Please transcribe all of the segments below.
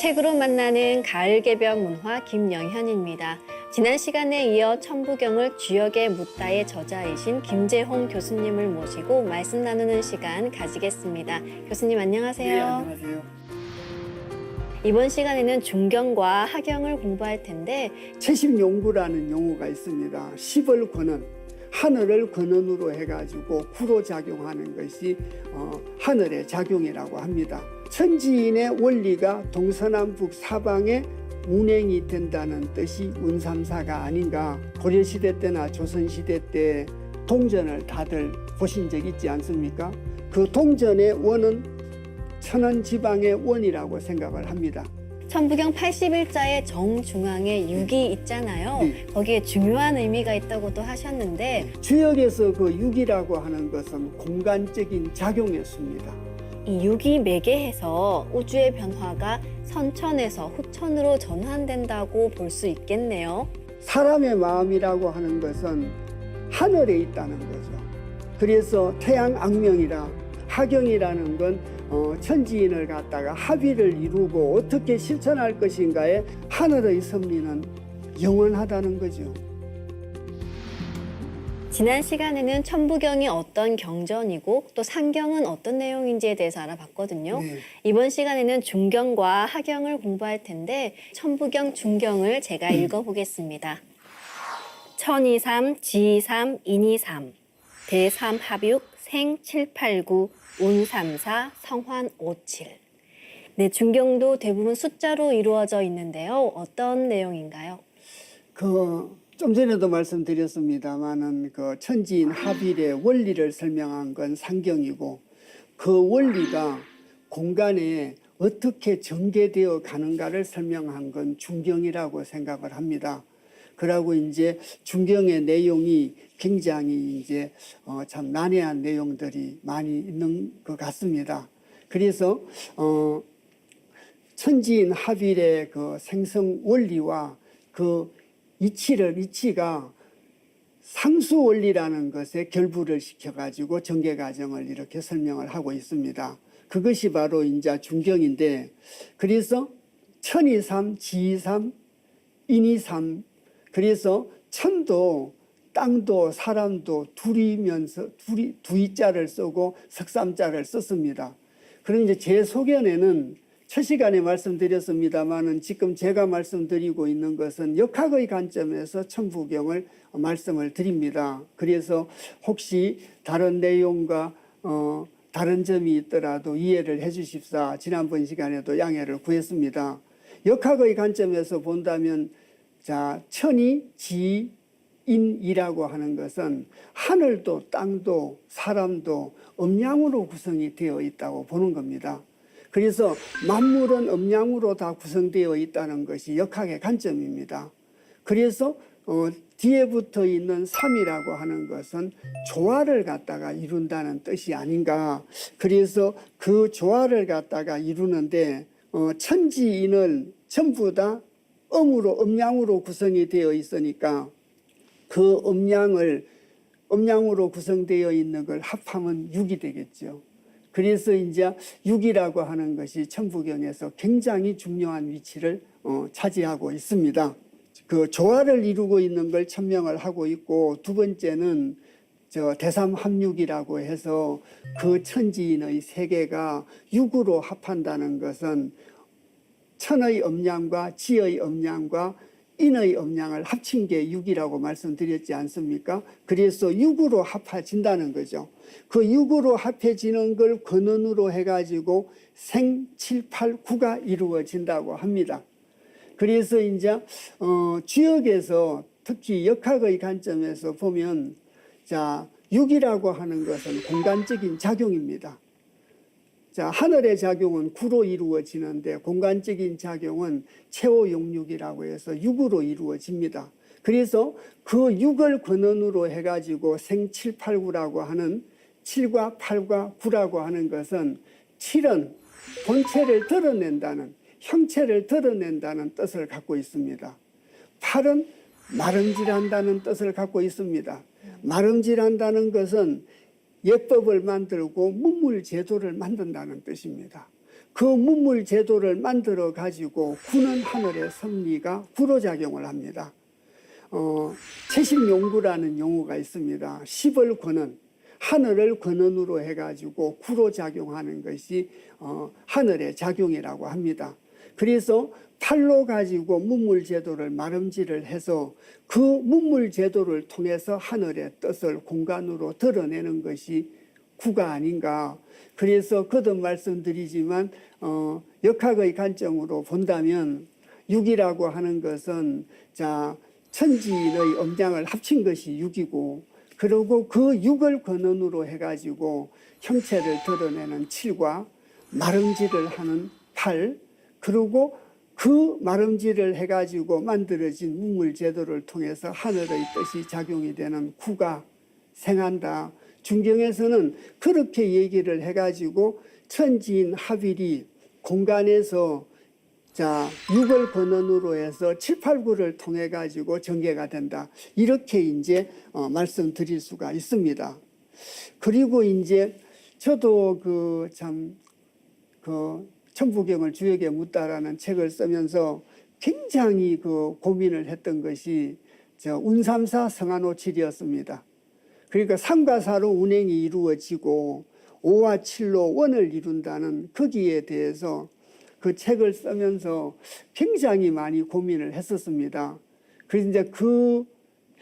책으로 만나는 가을 개벽 문화 김영현입니다. 지난 시간에 이어 천부경을 주역에 묻다의 저자이신 김재홍 교수님을 모시고 말씀 나누는 시간 가지겠습니다. 교수님 안녕하세요. 네, 안녕하세요. 이번 시간에는 중경과 하경을 공부할 텐데 채식용구라는 용어가 있습니다. 10을 권은, 하늘을 권원으로 해가지고 구로 작용하는 것이 하늘의 작용이라고 합니다. 천지인의 원리가 동서남북 사방에 운행이 된다는 뜻이 운삼사가 아닌가. 고려시대 때나 조선시대 때 동전을 다들 보신 적 있지 않습니까? 그 동전의 원은 천원지방의 원이라고 생각을 합니다. 천부경 81자의 정중앙에 6이 있잖아요. 네. 거기에 중요한 의미가 있다고도 하셨는데 주역에서 그 6이라고 하는 것은 공간적인 작용이었습니다. 이 6이 매개해서 우주의 변화가 선천에서 후천으로 전환된다고 볼 수 있겠네요. 사람의 마음이라고 하는 것은 하늘에 있다는 거죠. 그래서 태양 악명이라 하경이라는 건 천지인을 갖다가 합의를 이루고 어떻게 실천할 것인가에 하늘의 섭리는 영원하다는 거죠. 지난 시간에는 천부경이 어떤 경전이고 또 상경은 어떤 내용인지에 대해서 알아봤거든요. 네. 이번 시간에는 중경과 하경을 공부할 텐데 천부경 중경을 제가 읽어보겠습니다. 천이삼, 지이삼, 인이삼, 대삼합육, 생칠팔구, 운삼사, 성환 오칠. 네, 중경도 대부분 숫자로 이루어져 있는데요. 어떤 내용인가요? 좀 전에도 말씀드렸습니다만은 그 천지인 합일의 원리를 설명한 건 상경이고 그 원리가 공간에 어떻게 전개되어 가는가를 설명한 건 중경이라고 생각을 합니다. 그러고 이제 중경의 내용이 굉장히 이제 참 난해한 내용들이 많이 있는 것 같습니다. 그래서 천지인 합일의 그 생성 원리와 그 이치가 상수 원리라는 것에 결부를 시켜가지고 전개 과정을 이렇게 설명을 하고 있습니다. 그것이 바로 이제 중경인데, 그래서 천이삼, 지이삼, 인이삼, 그래서 천도 땅도 사람도 둘이면서 두이자를 쓰고 석삼자를 썼습니다. 그럼 이제 제 소견에는 첫 시간에 말씀드렸습니다만은 지금 제가 말씀드리고 있는 것은 역학의 관점에서 천부경을 말씀을 드립니다. 그래서 혹시 다른 내용과 다른 점이 있더라도 이해를 해 주십사 지난번 시간에도 양해를 구했습니다. 역학의 관점에서 본다면 자, 천이 지인이라고 하는 것은 하늘도 땅도 사람도 음양으로 구성이 되어 있다고 보는 겁니다. 그래서 만물은 음양으로 다 구성되어 있다는 것이 역학의 관점입니다. 그래서 뒤에 붙어 있는 3이라고 하는 것은 조화를 갖다가 이룬다는 뜻이 아닌가. 그래서 그 조화를 갖다가 이루는데 천지인을 전부 다 음양으로 구성이 되어 있으니까 그 음양으로 구성되어 있는 걸 합하면 6이 되겠죠. 그래서 이제 6이라고 하는 것이 천부경에서 굉장히 중요한 위치를 차지하고 있습니다. 그 조화를 이루고 있는 걸 천명을 하고 있고, 두 번째는 대삼합육이라고 해서 그 천지인의 세계가 6으로 합한다는 것은 천의 음양과 지의 음양과 인의 음양을 합친 게 6이라고 말씀드렸지 않습니까? 그래서 6으로 합해진다는 거죠. 그 6으로 합해지는 걸 근원으로 해가지고 생, 7, 8, 9가 이루어진다고 합니다. 그래서 이제 주역에서 특히 역학의 관점에서 보면 자, 6이라고 하는 것은 공간적인 작용입니다. 자, 하늘의 작용은 구로 이루어지는데 공간적인 작용은 최오용육이라고 해서 6으로 이루어집니다. 그래서 그 6을 근원으로 해가지고 생 7, 8, 9라고 하는 7과 8과 9라고 하는 것은 7은 본체를 드러낸다는, 형체를 드러낸다는 뜻을 갖고 있습니다. 8은 마름질한다는 뜻을 갖고 있습니다. 마름질한다는 것은 예법을 만들고 문물제도를 만든다는 뜻입니다. 그 문물 제도를 만들어 가지고 구는 하늘의 섭리가 구로작용을 합니다. 채식용구라는 용어가 있습니다. 10을 거는, 하늘을 근원으로 해가지고 구로작용하는 것이 하늘의 작용이라고 합니다. 그래서 팔로 가지고 문물 제도를 마름질을 해서 그 문물 제도를 통해서 하늘의 뜻을 공간으로 드러내는 것이 구가 아닌가. 그래서 거듭 말씀드리지만 역학의 관점으로 본다면 육이라고 하는 것은 천지인의 음양을 합친 것이 육이고, 그리고 그 육을 근원으로 해가지고 형체를 드러내는 칠과 마름질을 하는 팔, 그리고 그 마름질을 해가지고 만들어진 문물 제도를 통해서 하늘의 뜻이 작용이 되는 구가 생한다. 중경에서는 그렇게 얘기를 해가지고 천지인 합일이 공간에서 육을 근원으로 해서 7, 8, 9를 통해 가지고 전개가 된다. 이렇게 이제 말씀드릴 수가 있습니다. 그리고 이제 저도 천부경을 주역에 묻다라는 책을 쓰면서 굉장히 고민을 했던 것이 운삼사 성한오칠이었습니다. 그러니까 3과 4로 운행이 이루어지고 5와 7로 원을 이룬다는 거기에 대해서 그 책을 쓰면서 굉장히 많이 고민을 했었습니다. 그래서 이제 그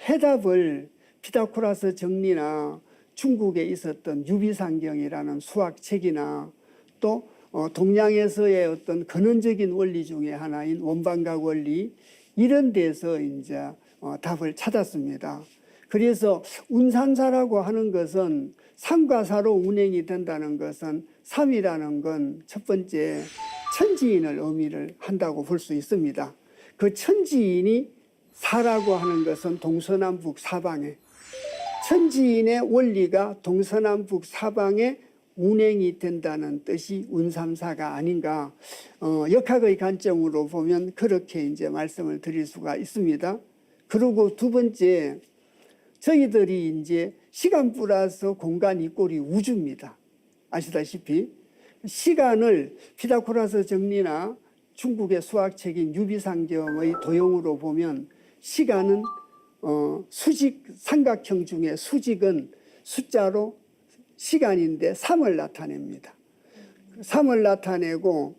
해답을 피타고라스 정리나 중국에 있었던 유비상경이라는 수학책이나 또 동양에서의 어떤 근원적인 원리 중에 하나인 원방각 원리, 이런 데서 이제 답을 찾았습니다. 그래서 운산사라고 하는 것은 3과 4로 운행이 된다는 것은 3이라는 건 첫 번째 천지인을 의미를 한다고 볼 수 있습니다. 그 천지인이 4라고 하는 것은 동서남북 사방에, 천지인의 원리가 동서남북 사방에 운행이 된다는 뜻이 운삼사가 아닌가. 역학의 관점으로 보면 그렇게 이제 말씀을 드릴 수가 있습니다. 그리고 두 번째, 저희들이 이제 시간 플러스 공간 이꼴이 우주입니다. 아시다시피 시간을 피타고라스 정리나 중국의 수학책인 유비상경의 도형으로 보면 시간은 수직 삼각형 중에 수직은 숫자로 시간인데 3을 나타냅니다. 3을 나타내고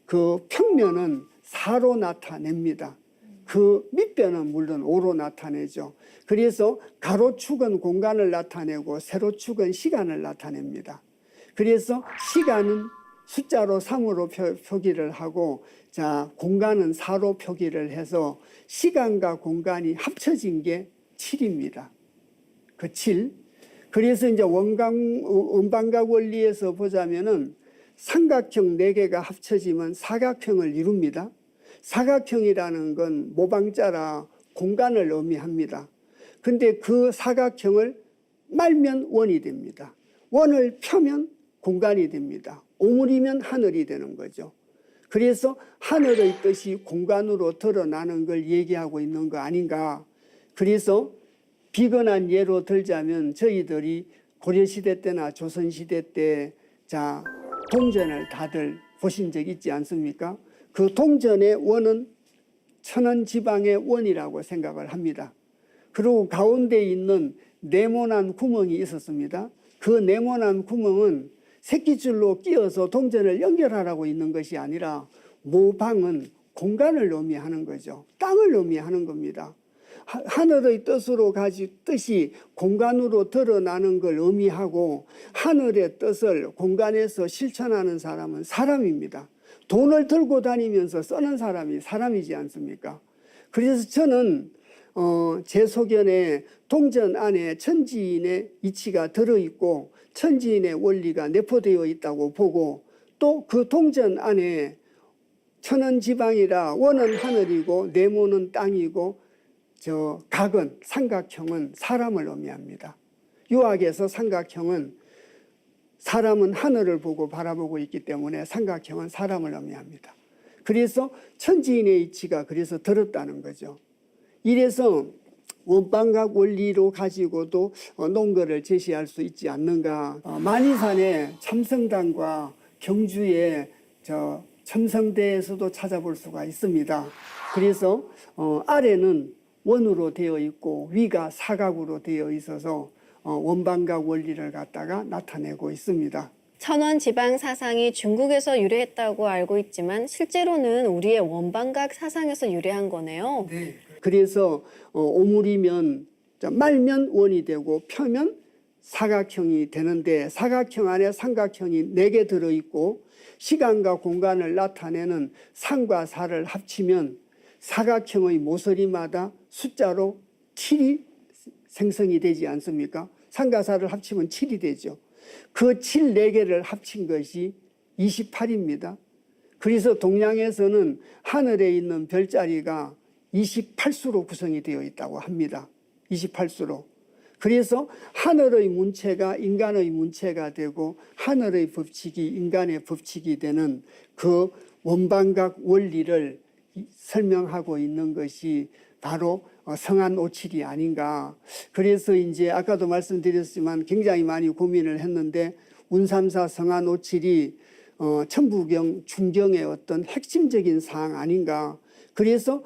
그 평면은 4로 나타냅니다. 그 밑변은 물론 5로 나타내죠. 그래서 가로축은 공간을 나타내고 세로축은 시간을 나타냅니다. 그래서 시간은 숫자로 3으로 표기를 하고 공간은 4로 표기를 해서 시간과 공간이 합쳐진 게 7입니다. 그 7. 그래서 이제 원방각 원리에서 보자면은 삼각형 4개가 합쳐지면 사각형을 이룹니다. 사각형이라는 건 모방자라 공간을 의미합니다. 근데 그 사각형을 말면 원이 됩니다. 원을 펴면 공간이 됩니다. 오므리면 하늘이 되는 거죠. 그래서 하늘의 뜻이 공간으로 드러나는 걸 얘기하고 있는 거 아닌가. 그래서 비근한 예로 들자면 저희들이 고려시대 때나 조선시대 때 동전을 다들 보신 적 있지 않습니까? 그 동전의 원은 천원지방의 원이라고 생각을 합니다. 그리고 가운데 있는 네모난 구멍이 있었습니다. 그 네모난 구멍은 새끼줄로 끼어서 동전을 연결하라고 있는 것이 아니라 모방은 공간을 의미하는 거죠. 땅을 의미하는 겁니다. 하늘의 뜻이 공간으로 드러나는 걸 의미하고 하늘의 뜻을 공간에서 실천하는 사람은 사람입니다. 돈을 들고 다니면서 쓰는 사람이 사람이지 않습니까? 그래서 저는 제 소견에 동전 안에 천지인의 이치가 들어있고 천지인의 원리가 내포되어 있다고 보고, 또 그 동전 안에 천원지방이라 원은 하늘이고 네모는 땅이고 각은 삼각형은 사람을 의미합니다. 유학에서 삼각형은 사람은 하늘을 보고 바라보고 있기 때문에 삼각형은 사람을 의미합니다. 그래서 천지인의 이치가 그래서 들었다는 거죠. 이래서 원방각 원리로 가지고도 논거를 제시할 수 있지 않는가. 만이산에 참성당과 경주의 저 첨성대에서도 찾아볼 수가 있습니다. 그래서 아래는 원으로 되어 있고 위가 사각으로 되어 있어서 원방각 원리를 갖다가 나타내고 있습니다. 천원 지방 사상이 중국에서 유래했다고 알고 있지만 실제로는 우리의 원방각 사상에서 유래한 거네요. 네. 그래서 오물이면 말면 원이 되고 펴면 사각형이 되는데 사각형 안에 삼각형이 4개 들어있고 시간과 공간을 나타내는 상과 사를 합치면 사각형의 모서리마다 숫자로 7이 생성이 되지 않습니까? 상과 사를 합치면 7이 되죠. 그 7, 4개를 합친 것이 28입니다. 그래서 동양에서는 하늘에 있는 별자리가 28수로 구성이 되어 있다고 합니다. 28수로. 그래서 하늘의 문체가 인간의 문체가 되고 하늘의 법칙이 인간의 법칙이 되는 그 원방각 원리를 설명하고 있는 것이 바로 성안오칠이 아닌가. 그래서 이제 아까도 말씀드렸지만 굉장히 많이 고민을 했는데 운삼사 성안오칠이 천부경 중경의 어떤 핵심적인 사항 아닌가. 그래서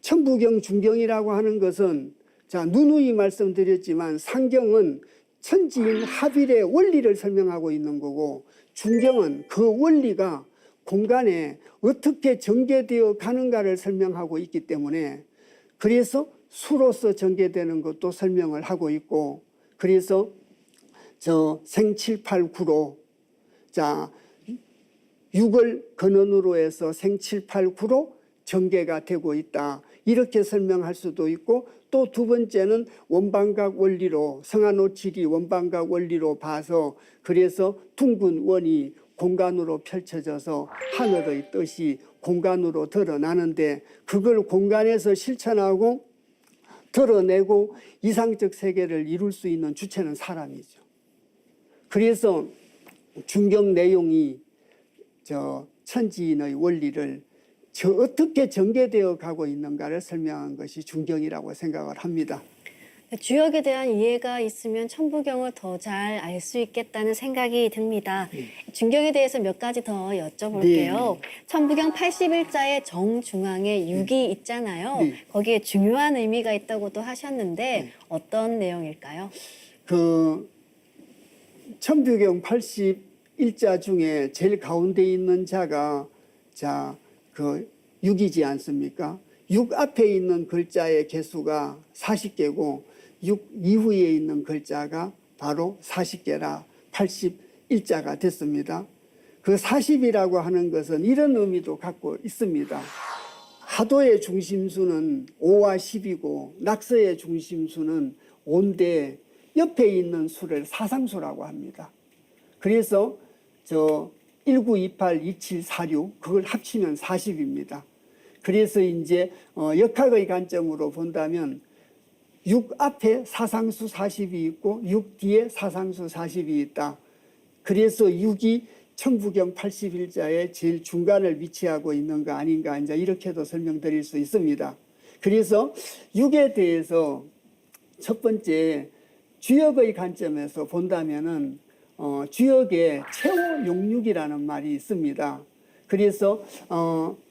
천부경 중경이라고 하는 것은 자, 누누이 말씀드렸지만 상경은 천지인 합일의 원리를 설명하고 있는 거고 중경은 그 원리가 공간에 어떻게 전개되어 가는가를 설명하고 있기 때문에 그래서 수로서 전개되는 것도 설명을 하고 있고 그래서 저 생칠팔구로 자 6을 근원으로 해서 생칠팔구로 전개가 되고 있다. 이렇게 설명할 수도 있고 또 두 번째는 원방각 원리로 성안오칠이 원방각 원리로 봐서 그래서 둥근 원이 공간으로 펼쳐져서 하늘의 뜻이 공간으로 드러나는데 그걸 공간에서 실천하고 드러내고 이상적 세계를 이룰 수 있는 주체는 사람이죠. 그래서 중경 내용이 저 천지인의 원리를 어떻게 전개되어 가고 있는가를 설명한 것이 중경이라고 생각을 합니다. 주역에 대한 이해가 있으면 천부경을 더 잘 알 수 있겠다는 생각이 듭니다. 중경에 대해서 몇 가지 더 여쭤볼게요. 네. 천부경 81자의 정중앙에 6이 있잖아요. 네. 거기에 중요한 의미가 있다고도 하셨는데 어떤 내용일까요? 그 천부경 81자 중에 제일 가운데 있는 자가 그 6이지 않습니까? 6 앞에 있는 글자의 개수가 40개고 6 이후에 있는 글자가 바로 40개라 81자가 됐습니다. 그 40이라고 하는 것은 이런 의미도 갖고 있습니다. 하도의 중심수는 5와 10이고 낙서의 중심수는 5인데 옆에 있는 수를 사상수라고 합니다. 그래서 1928, 2746 그걸 합치면 40입니다. 그래서 이제 역학의 관점으로 본다면 6 앞에 사상수 40이 있고 6 뒤에 사상수 40이 있다. 그래서 6이 천부경 81자의 제일 중간을 위치하고 있는 거 아닌가 이제 이렇게도 설명드릴 수 있습니다. 그래서 6에 대해서 첫 번째 주역의 관점에서 본다면은 주역에 최후용육이라는 말이 있습니다. 그래서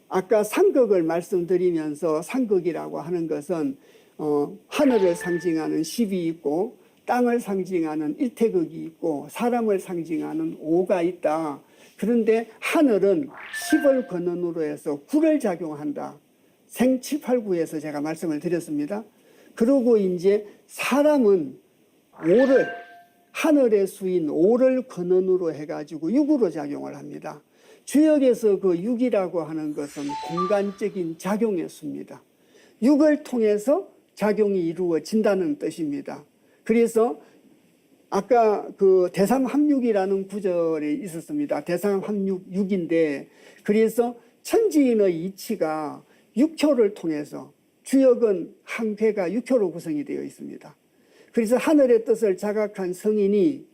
아까 상극을 말씀드리면서 상극이라고 하는 것은 하늘을 상징하는 10이 있고 땅을 상징하는 1태극이 있고 사람을 상징하는 5가 있다. 그런데 하늘은 10을 근원으로 해서 9를 작용한다. 생789에서 제가 말씀을 드렸습니다. 그리고 이제 사람은 5를 하늘의 수인 5를 근원으로 해가지고 6으로 작용을 합니다. 주역에서 그 6이라고 하는 것은 공간적인 작용의 수입니다. 6을 통해서 작용이 이루어진다는 뜻입니다. 그래서 아까 그 대삼합육이라는 구절이 있었습니다. 대삼합육 6인데 그래서 천지인의 이치가 6효를 통해서 주역은 한 궤가 6효로 구성이 되어 있습니다. 그래서 하늘의 뜻을 자각한 성인이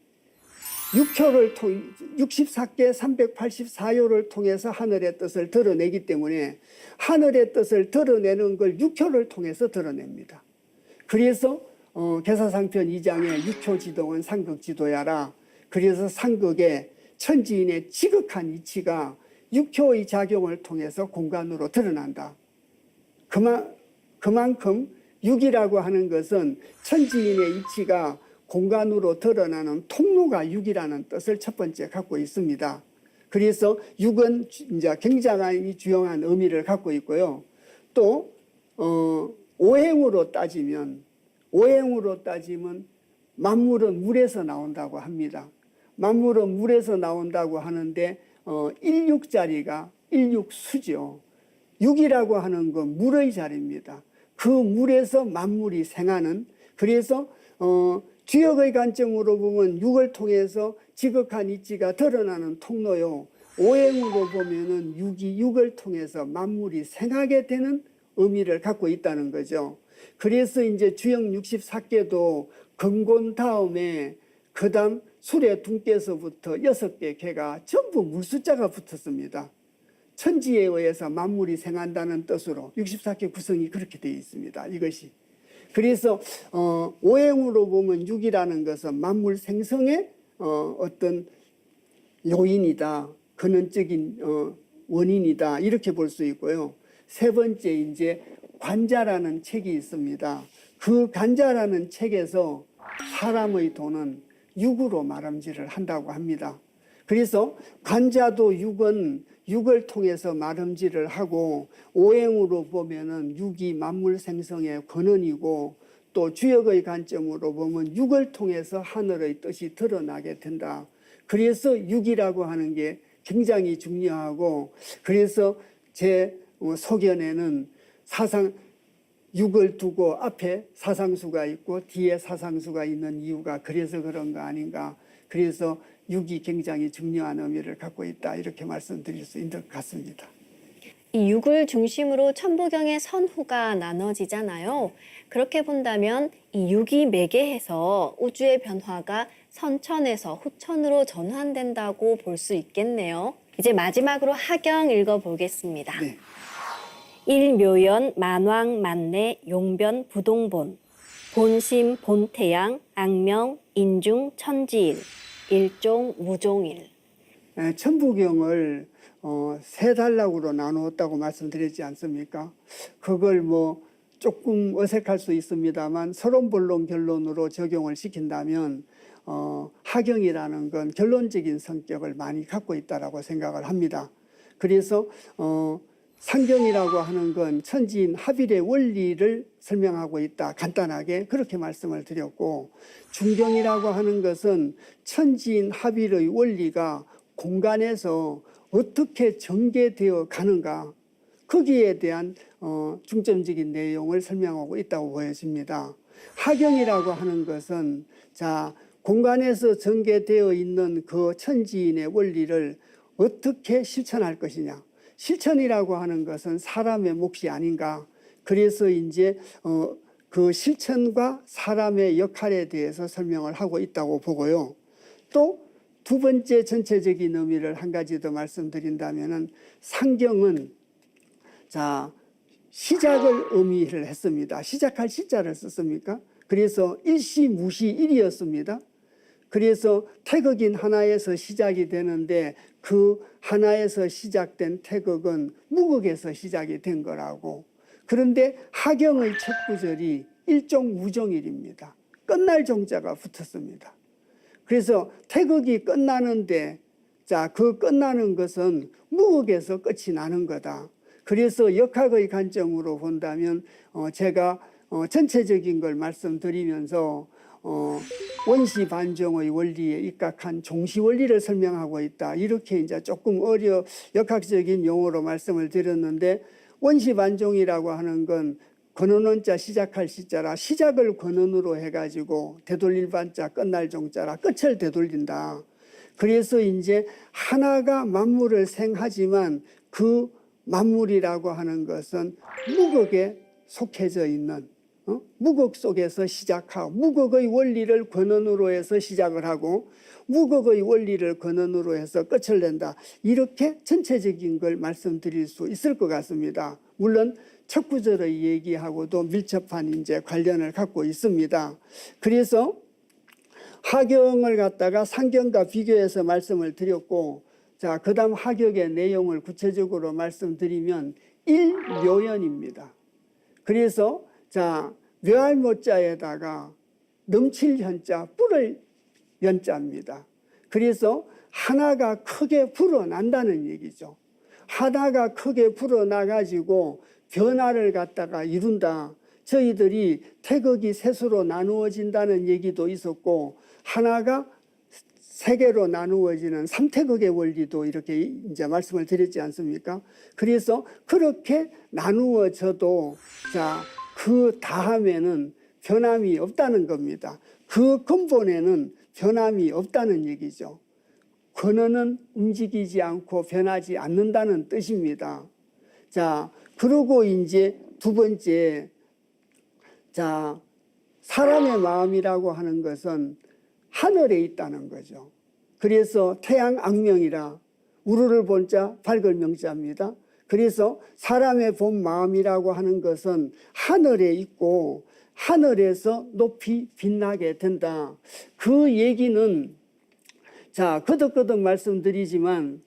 64개 384요를 통해서 하늘의 뜻을 드러내기 때문에 하늘의 뜻을 드러내는 걸 6효를 통해서 드러냅니다. 그래서 계사상편 2장에 6효 지동은 상극지도야라. 그래서 상극에 천지인의 지극한 이치가 육효의 작용을 통해서 공간으로 드러난다. 그만큼 육이라고 하는 것은 천지인의 이치가 공간으로 드러나는 통로가 육이라는 뜻을 첫 번째 갖고 있습니다. 그래서 육은 이제 굉장히 주요한 의미를 갖고 있고요. 또 오행으로 따지면 만물은 물에서 나온다고 합니다. 만물은 물에서 나온다고 하는데 일육자리가 일육수죠. 육이라고 하는 건 물의 자리입니다. 그 물에서 만물이 생하는, 그래서 주역의 관점으로 보면 육을 통해서 지극한 이치가 드러나는 통로요. 오행으로 보면은 육을 통해서 만물이 생하게 되는 의미를 갖고 있다는 거죠. 그래서 이제 주역 64개도 금곤 다음에 그다음 수레 둥께서부터 6개 개가 전부 물숫자가 붙었습니다. 천지에 의해서 만물이 생한다는 뜻으로 64개 구성이 그렇게 되어 있습니다. 이것이. 그래서 오행으로 보면 육이라는 것은 만물 생성의 어떤 요인이다. 근원적인 원인이다. 이렇게 볼 수 있고요. 세 번째 이제 관자라는 책이 있습니다. 그 관자라는 책에서 사람의 도는 육으로 말음질을 한다고 합니다. 그래서 관자도 육을 통해서 말음질을 하고, 오행으로 보면은 육이 만물 생성의 근원이고, 또 주역의 관점으로 보면 육을 통해서 하늘의 뜻이 드러나게 된다. 그래서 육이라고 하는 게 굉장히 중요하고, 그래서 제 소견에는 육을 두고 앞에 사상수가 있고 뒤에 사상수가 있는 이유가 그래서 그런 거 아닌가. 그래서 육이 굉장히 중요한 의미를 갖고 있다. 이렇게 말씀드릴 수 있는 것 같습니다. 이 육을 중심으로 천부경의 선후가 나눠지잖아요. 그렇게 본다면 이 육이 매개해서 우주의 변화가 선천에서 후천으로 전환된다고 볼 수 있겠네요. 이제 마지막으로 하경 읽어보겠습니다. 네. 일묘연 만왕 만내 용변 부동본 본심 본태양 악명 인중 천지일 일종 무종일. 천부경을 세 단락으로 나누었다고 말씀드렸지 않습니까? 그걸 조금 어색할 수 있습니다만 서론본론 결론으로 적용을 시킨다면 하경이라는 건 결론적인 성격을 많이 갖고 있다라고 생각을 합니다. 그래서 상경이라고 하는 건 천지인 합일의 원리를 설명하고 있다. 간단하게 그렇게 말씀을 드렸고, 중경이라고 하는 것은 천지인 합일의 원리가 공간에서 어떻게 전개되어 가는가, 거기에 대한 중점적인 내용을 설명하고 있다고 보여집니다. 하경이라고 하는 것은 공간에서 전개되어 있는 그 천지인의 원리를 어떻게 실천할 것이냐. 실천이라고 하는 것은 사람의 몫이 아닌가. 그래서 이제 그 실천과 사람의 역할에 대해서 설명을 하고 있다고 보고요. 또 두 번째 전체적인 의미를 한 가지 더 말씀드린다면은 상경은 시작을 의미를 했습니다. 시작할 시자를 썼습니까? 그래서 일시무시 일이었습니다. 그래서 태극인 하나에서 시작이 되는데 그 하나에서 시작된 태극은 무극에서 시작이 된 거라고. 그런데 하경의 첫 구절이 일종 무종일입니다. 끝날 종자가 붙었습니다. 그래서 태극이 끝나는데 그 끝나는 것은 무극에서 끝이 나는 거다. 그래서 역학의 관점으로 본다면 제가 전체적인 걸 말씀드리면서 원시 반정의 원리에 입각한 종시 원리를 설명하고 있다. 이렇게 이제 조금 역학적인 용어로 말씀을 드렸는데, 원시 반정이라고 하는 건 근원원자 시작할 시자라 시작을 근원으로 해가지고 되돌릴 반자 끝날 종자라 끝을 되돌린다. 그래서 이제 하나가 만물을 생하지만 그 만물이라고 하는 것은 무극에 속해져 있는 무극 속에서 시작하고, 무극의 원리를 근원으로 해서 시작을 하고 무극의 원리를 근원으로 해서 끝을 낸다. 이렇게 전체적인 걸 말씀드릴 수 있을 것 같습니다. 물론 첫 구절의 얘기하고도 밀접한 이제 관련을 갖고 있습니다. 그래서 하경을 갖다가 상경과 비교해서 말씀을 드렸고, 자, 그 다음 하경의 내용을 구체적으로 말씀드리면 일묘연입니다. 그래서 자, 묘할 모자에다가 넘칠 현자, 뿔을 연자입니다. 그래서 하나가 크게 불어난다는 얘기죠. 하나가 크게 불어나가지고 변화를 갖다가 이룬다. 저희들이 태극이 셋으로 나누어진다는 얘기도 있었고, 하나가 세 개로 나누어지는 삼태극의 원리도 이렇게 이제 말씀을 드렸지 않습니까? 그래서 그렇게 나누어져도 자, 그 다음에는 변함이 없다는 겁니다. 그 근본에는 변함이 없다는 얘기죠. 근원은 움직이지 않고 변하지 않는다는 뜻입니다. 자, 그리고 이제 두 번째, 자, 사람의 마음이라고 하는 것은 하늘에 있다는 거죠. 그래서 태양 악명이라 우르를 본자 밝을 명자입니다. 그래서 사람의 본 마음이라고 하는 것은 하늘에 있고 하늘에서 높이 빛나게 된다. 그 얘기는 자, 거듭거듭 말씀드리지만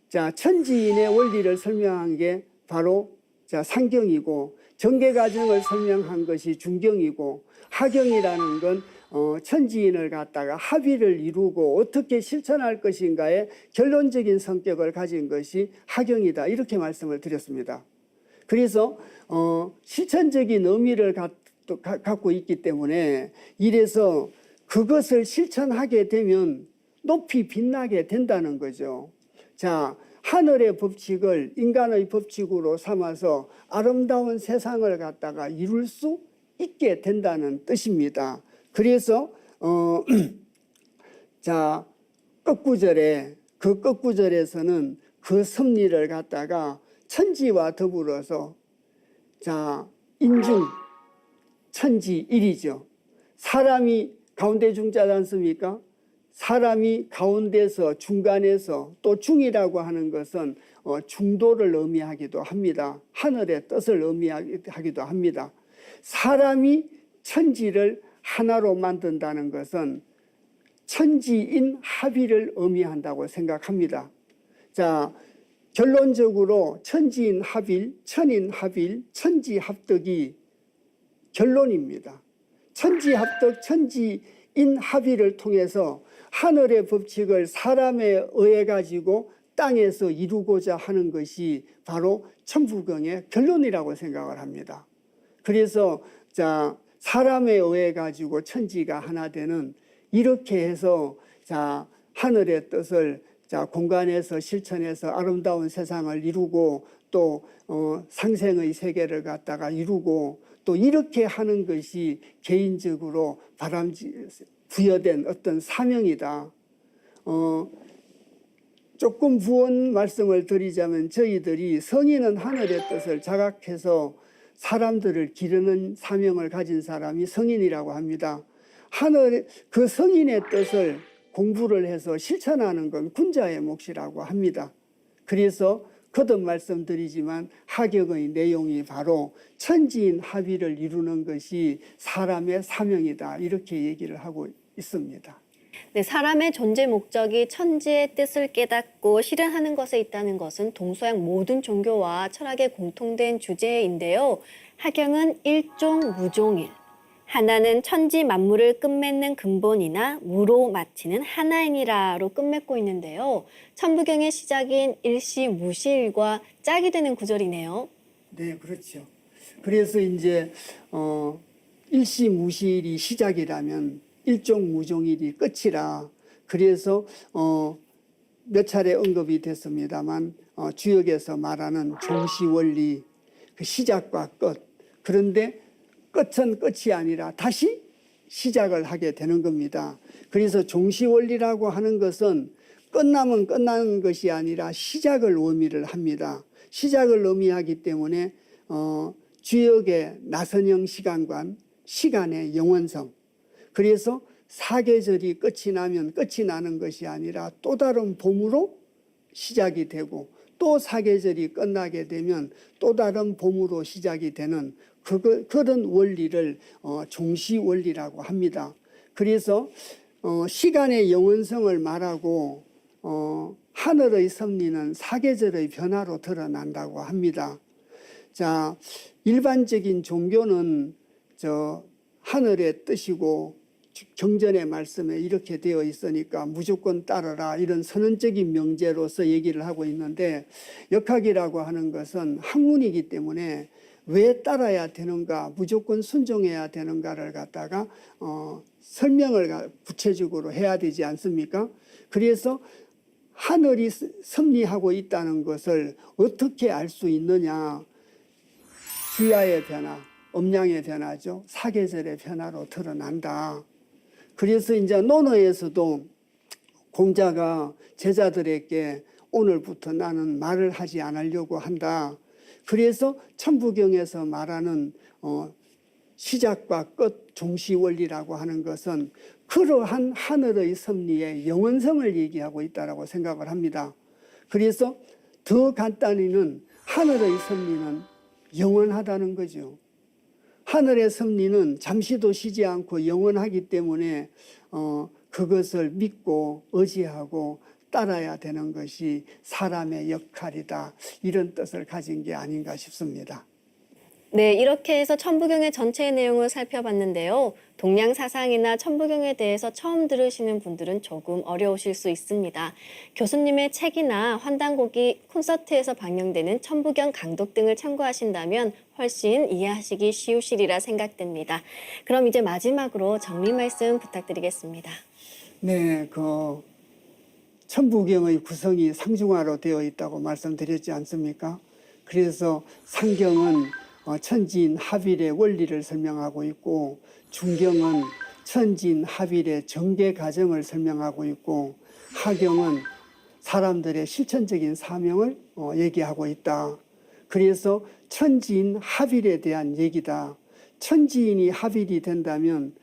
자, 천지인의 원리를 설명한 게 바로 자, 상경이고 전개 과정을 설명한 것이 중경이고 하경이라는 건 천지인을 갖다가 합의를 이루고 어떻게 실천할 것인가에 결론적인 성격을 가진 것이 하경이다. 이렇게 말씀을 드렸습니다. 그래서 실천적인 의미를 갖고 있기 때문에 이래서 그것을 실천하게 되면 높이 빛나게 된다는 거죠. 자, 하늘의 법칙을 인간의 법칙으로 삼아서 아름다운 세상을 갖다가 이룰 수 있게 된다는 뜻입니다. 그래서 자, 끝구절에 그 끝구절에서는 그 섭리를 갖다가 천지와 더불어서 자, 인중 천지 일이죠. 사람이 가운데 중자지 않습니까? 사람이 가운데서 중간에서 또 중이라고 하는 것은 중도를 의미하기도 합니다. 하늘의 뜻을 의미하기도 합니다. 사람이 천지를 하나로 만든다는 것은 천지인 합의를 의미한다고 생각합니다. 자, 결론적으로 천지인 합일, 천인 합일, 천지 합덕이 결론입니다. 천지 합덕, 천지인 합의를 통해서 하늘의 법칙을 사람에 의해 가지고 땅에서 이루고자 하는 것이 바로 천부경의 결론이라고 생각을 합니다. 그래서 자, 사람에 의해 가지고 천지가 하나 되는 이렇게 해서 자, 하늘의 뜻을 자, 공간에서 실천해서 아름다운 세상을 이루고 또 상생의 세계를 갖다가 이루고 또 이렇게 하는 것이 개인적으로 부여된 어떤 사명이다. 조금 부언 말씀을 드리자면 저희들이 성인은 하늘의 뜻을 자각해서 사람들을 기르는 사명을 가진 사람이 성인이라고 합니다. 그 성인의 뜻을 공부를 해서 실천하는 건 군자의 몫이라고 합니다. 그래서 거듭 말씀드리지만 하격의 내용이 바로 천지인 합의를 이루는 것이 사람의 사명이다. 이렇게 얘기를 하고 있습니다. 네, 사람의 존재 목적이 천지의 뜻을 깨닫고 실현하는 것에 있다는 것은 동서양 모든 종교와 철학에 공통된 주제인데요. 하경은 일종 무종일, 하나는 천지 만물을 끝맺는 근본이나 무로 마치는 하나이니라로 끝맺고 있는데요. 천부경의 시작인 일시무시일과 짝이 되는 구절이네요. 네, 그렇죠. 그래서 이제 일시무시일이 시작이라면 일종무종일이 끝이라 그래서 몇 차례 언급이 됐습니다만 주역에서 말하는 종시원리 그 시작과 끝 그런데 끝은 끝이 아니라 다시 시작을 하게 되는 겁니다. 그래서 종시원리라고 하는 것은 끝나면 끝나는 것이 아니라 시작을 의미를 합니다. 시작을 의미하기 때문에 주역의 나선형 시간관, 시간의 영원성 그래서 사계절이 끝이 나면 끝이 나는 것이 아니라 또 다른 봄으로 시작이 되고 또 사계절이 끝나게 되면 또 다른 봄으로 시작이 되는 그런 원리를 종시원리라고 합니다. 그래서 시간의 영원성을 말하고 하늘의 섭리는 사계절의 변화로 드러난다고 합니다. 자, 일반적인 종교는 하늘의 뜻이고 경전의 말씀에 이렇게 되어 있으니까 무조건 따르라, 이런 선언적인 명제로서 얘기를 하고 있는데, 역학이라고 하는 것은 학문이기 때문에 왜 따라야 되는가, 무조건 순종해야 되는가를 갖다가 설명을 구체적으로 해야 되지 않습니까? 그래서 하늘이 섭리하고 있다는 것을 어떻게 알 수 있느냐? 주야의 변화, 음양의 변화죠. 사계절의 변화로 드러난다. 그래서 이제 논어에서도 공자가 제자들에게 오늘부터 나는 말을 하지 않으려고 한다. 그래서 천부경에서 말하는 시작과 끝 종시원리라고 하는 것은 그러한 하늘의 섭리의 영원성을 얘기하고 있다고 생각을 합니다. 그래서 더 간단히는 하늘의 섭리는 영원하다는 거죠. 하늘의 섭리는 잠시도 쉬지 않고 영원하기 때문에 그것을 믿고 의지하고 따라야 되는 것이 사람의 역할이다, 이런 뜻을 가진 게 아닌가 싶습니다. 네, 이렇게 해서 천부경의 전체 내용을 살펴봤는데요. 동양 사상이나 천부경에 대해서 처음 들으시는 분들은 조금 어려우실 수 있습니다. 교수님의 책이나 환단곡이 콘서트에서 방영되는 천부경 강독 등을 참고하신다면 훨씬 이해하시기 쉬우시리라 생각됩니다. 그럼 이제 마지막으로 정리 말씀 부탁드리겠습니다. 네, 천부경의 구성이 상중하로 되어 있다고 말씀드렸지 않습니까? 그래서 상경은 천지인합일의 원리를 설명하고 있고, 중경은 천지인합일의 전개 과정을 설명하고 있고, 하경은 사람들의 실천적인 사명을 얘기하고 있다. 그래서 천지인합일에 대한 얘기다. 천지인이 합일이 된다면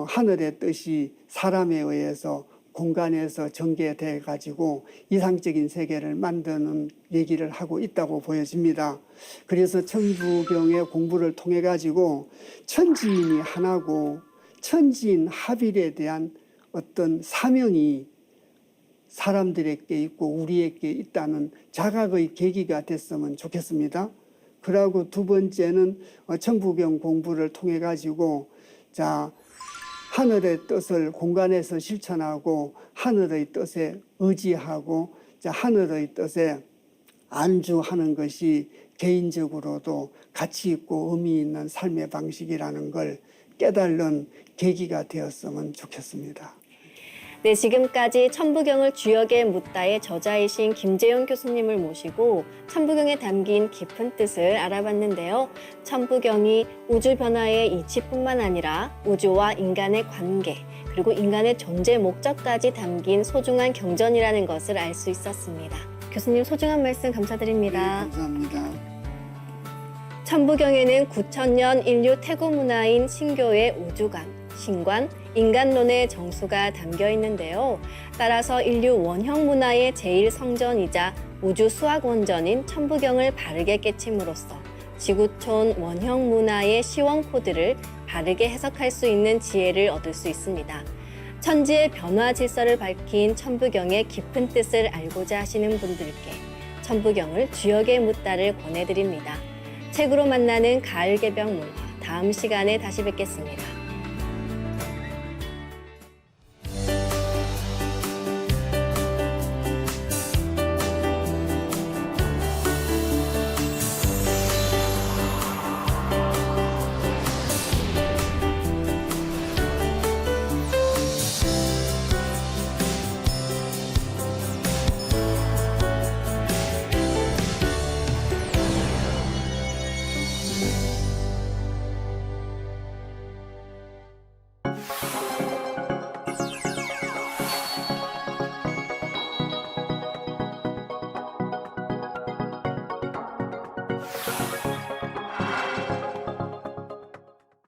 하늘의 뜻이 사람에 의해서 공간에서 전개돼 가지고 이상적인 세계를 만드는 얘기를 하고 있다고 보여집니다. 그래서 천부경의 공부를 통해 가지고 천지인이 하나고 천지인 합일에 대한 어떤 사명이 사람들에게 있고 우리에게 있다는 자각의 계기가 됐으면 좋겠습니다. 그리고 두 번째는 천부경 공부를 통해 가지고 하늘의 뜻을 공간에서 실천하고 하늘의 뜻에 의지하고 하늘의 뜻에 안주하는 것이 개인적으로도 가치 있고 의미 있는 삶의 방식이라는 걸 깨달는 계기가 되었으면 좋겠습니다. 네, 지금까지 천부경을 주역에 묻다의 저자이신 김재용 교수님을 모시고 천부경에 담긴 깊은 뜻을 알아봤는데요. 천부경이 우주 변화의 이치뿐만 아니라 우주와 인간의 관계, 그리고 인간의 존재 목적까지 담긴 소중한 경전이라는 것을 알 수 있었습니다. 교수님 소중한 말씀 감사드립니다. 네, 감사합니다. 천부경에는 9000년 인류 태고 문화인 신교의 우주관, 신관, 인간론의 정수가 담겨 있는데요. 따라서 인류 원형 문화의 제1성전이자 우주 수학 원전인 천부경을 바르게 깨침으로써 지구촌 원형 문화의 시원 코드를 바르게 해석할 수 있는 지혜를 얻을 수 있습니다. 천지의 변화 질서를 밝힌 천부경의 깊은 뜻을 알고자 하시는 분들께 천부경을 주역에 묻다를 권해드립니다. 책으로 만나는 가을 개병 문화, 다음 시간에 다시 뵙겠습니다.